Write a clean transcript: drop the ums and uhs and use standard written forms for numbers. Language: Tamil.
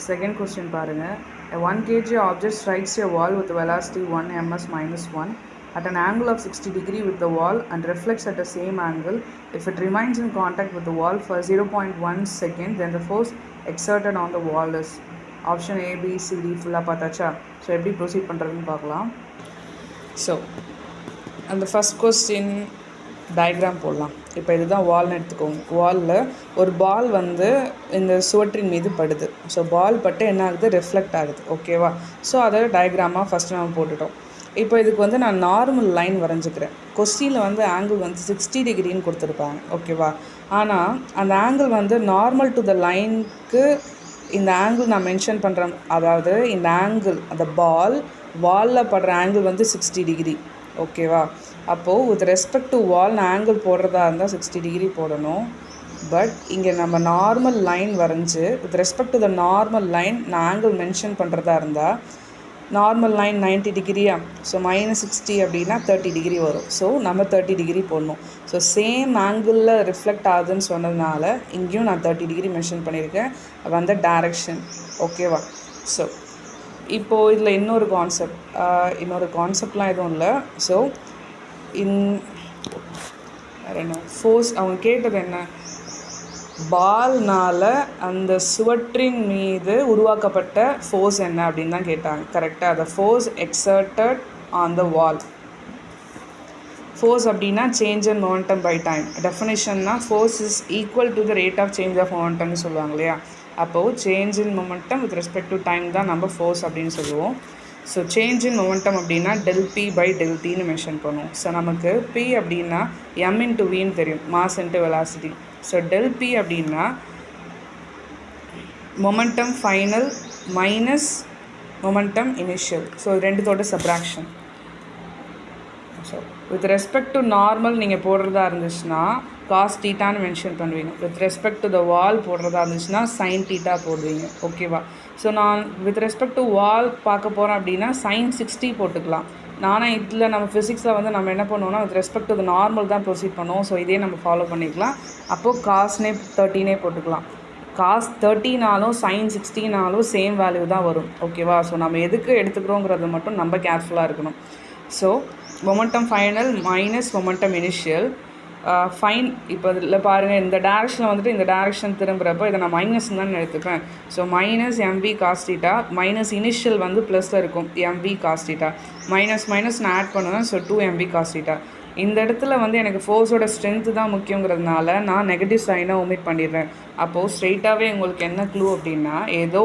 Second question பாருங்க. A 1 kg object strikes a wall with velocity 1 ms minus 1 at an angle of 60 degree with the wall and reflects at the same angle. If it remains in contact with the wall for 0.1 second, then the force exerted on the wall is option A, B, C, D ஃபுல்லாக பார்த்தாச்சா. ஸோ எப்படி ப்ரொசீட் பண்ணுறதுன்னு பார்க்கலாம். ஸோ அந்த ஃபஸ்ட் கொஸ்டின் டயக்ராம் போடலாம். இப்போ இதுதான் வால்னு எடுத்துக்கோங்க. வாலில் ஒரு பால் வந்து இந்த சுவற்றின் மீது படுது. ஸோ பால் பட்டு என்ன ஆகுது, ரிஃப்ளெக்ட் ஆகுது. ஓகேவா? ஸோ அதை டயக்ராமாக ஃபஸ்ட்டு நம்ம போட்டுட்டோம். இப்போ இதுக்கு வந்து நான் நார்மல் லைன் வரைஞ்சிக்கிறேன். கொஸ்டினில் வந்து ஆங்கிள் வந்து 60 டிகிரின்னு கொடுத்துருப்பாங்க. ஓகேவா? ஆனால் அந்த ஆங்கிள் வந்து நார்மல் டு த லைனுக்கு இந்த ஆங்கிள் நான் மென்ஷன் பண்ணுறேன். அதாவது இந்த ஆங்கிள், அந்த வாலில் படுற ஆங்கிள் வந்து 60 டிகிரி. ஓகேவா? அப்போது வித் ரெஸ்பெக்ட் டு வால் நான் ஆங்கிள் போடுறதா இருந்தால் 60 டிகிரி போடணும். பட் இங்கே நம்ம நார்மல் லைன் வரைஞ்சி with respect to the normal line நான் ஆங்கிள் மென்ஷன் பண்ணுறதா இருந்தால் நார்மல் லைன் 90 டிகிரியா. ஸோ -60 அப்படின்னா 30 டிகிரி வரும். ஸோ நம்ம 30 டிகிரி போடணும். ஸோ சேம் ஆங்கிளில் ரிஃப்ளெக்ட் ஆகுதுன்னு சொன்னதுனால இங்கேயும் நான் 30 டிகிரி மென்ஷன் பண்ணியிருக்கேன். அந்த டைரக்ஷன். ஓகேவா? ஸோ இப்போது இதில் இன்னொரு கான்செப்ட்லாம் எதுவும் இல்லை. ஸோ என்ன ஃபோர்ஸ் அவங்க கேட்டது என்ன, பால்னால் அந்த சுவற்றின் மீது உருவாக்கப்பட்ட ஃபோர்ஸ் என்ன அப்படின்னு தான் கேட்டாங்க. கரெக்டாக? அந்த force exerted on the wall. Force அப்படின்னா change in momentum by time. டெஃபினேஷன்னா force is equal to the rate of change of மொமெண்டம்னு சொல்லுவாங்க இல்லையா? அப்போது change in momentum with respect to time தான் நம்ம ஃபோர்ஸ் அப்படின்னு சொல்லுவோம். ஸோ சேஞ்ச் இன் மொமெண்டம் அப்படின்னா ΔP/ΔTன்னு மென்ஷன் பண்ணுவோம். ஸோ நமக்கு P அப்படின்னா M இன்ட்டு Vன்னு தெரியும், mass into velocity. So ΔP அப்படின்னா momentum final minus momentum initial. So ரெண்டுத்தோட subtraction. So with respect to normal நீங்கள் போடுறதா இருந்துச்சுன்னா காஸ் தீட்டான்னு மென்ஷன் பண்ணுவீங்க. With respect to the wall போடுறதா இருந்துச்சுன்னா சைன் தீட்டா போடுவீங்க. ஓகேவா? ஸோ நான் வித் ரெஸ்பெக்ட் டு வால் பார்க்க போகிறேன் அப்படின்னா sin 60 போட்டுக்கலாம். நானும் இதில் நம்ம ஃபிசிக்ஸில் வந்து நம்ம என்ன பண்ணுவோம்னா with respect to the normal தான் ப்ரொசீட் பண்ணுவோம். ஸோ இதே நம்ம ஃபாலோ பண்ணிக்கலாம். அப்போது காஸ்னே 30 போட்டுக்கலாம். காஸ் 30 sin 60 சேம் வேல்யூ தான் வரும். ஓகேவா? ஸோ நம்ம எதுக்கு எடுத்துக்கிறோங்கிறது மட்டும் நம்ம கேர்ஃபுல்லாக இருக்கணும். So momentum final minus momentum initial fine. இப்போ இதில் பாருங்கள், இந்த டேரக்ஷனில் வந்துட்டு இந்த டேரக்ஷன் திரும்புகிறப்போ இதை நான் மைனஸ் தான் எடுத்துப்பேன். So minus MV cos θ minus initial வந்து ப்ளஸில் இருக்கும் MV cos θ மைனஸ் நான் ஆட் பண்ணுவேன். So 2MV cos θ. இந்த இடத்துல வந்து எனக்கு ஃபோர்ஸோட ஸ்ட்ரென்த்து தான் முக்கியங்கிறதுனால நான் நெகட்டிவ் சைனை ஒமிட் பண்ணிடுறேன். அப்போது ஸ்ட்ரெயிட்டாகவே உங்களுக்கு என்ன க்ளூ அப்படின்னா, ஏதோ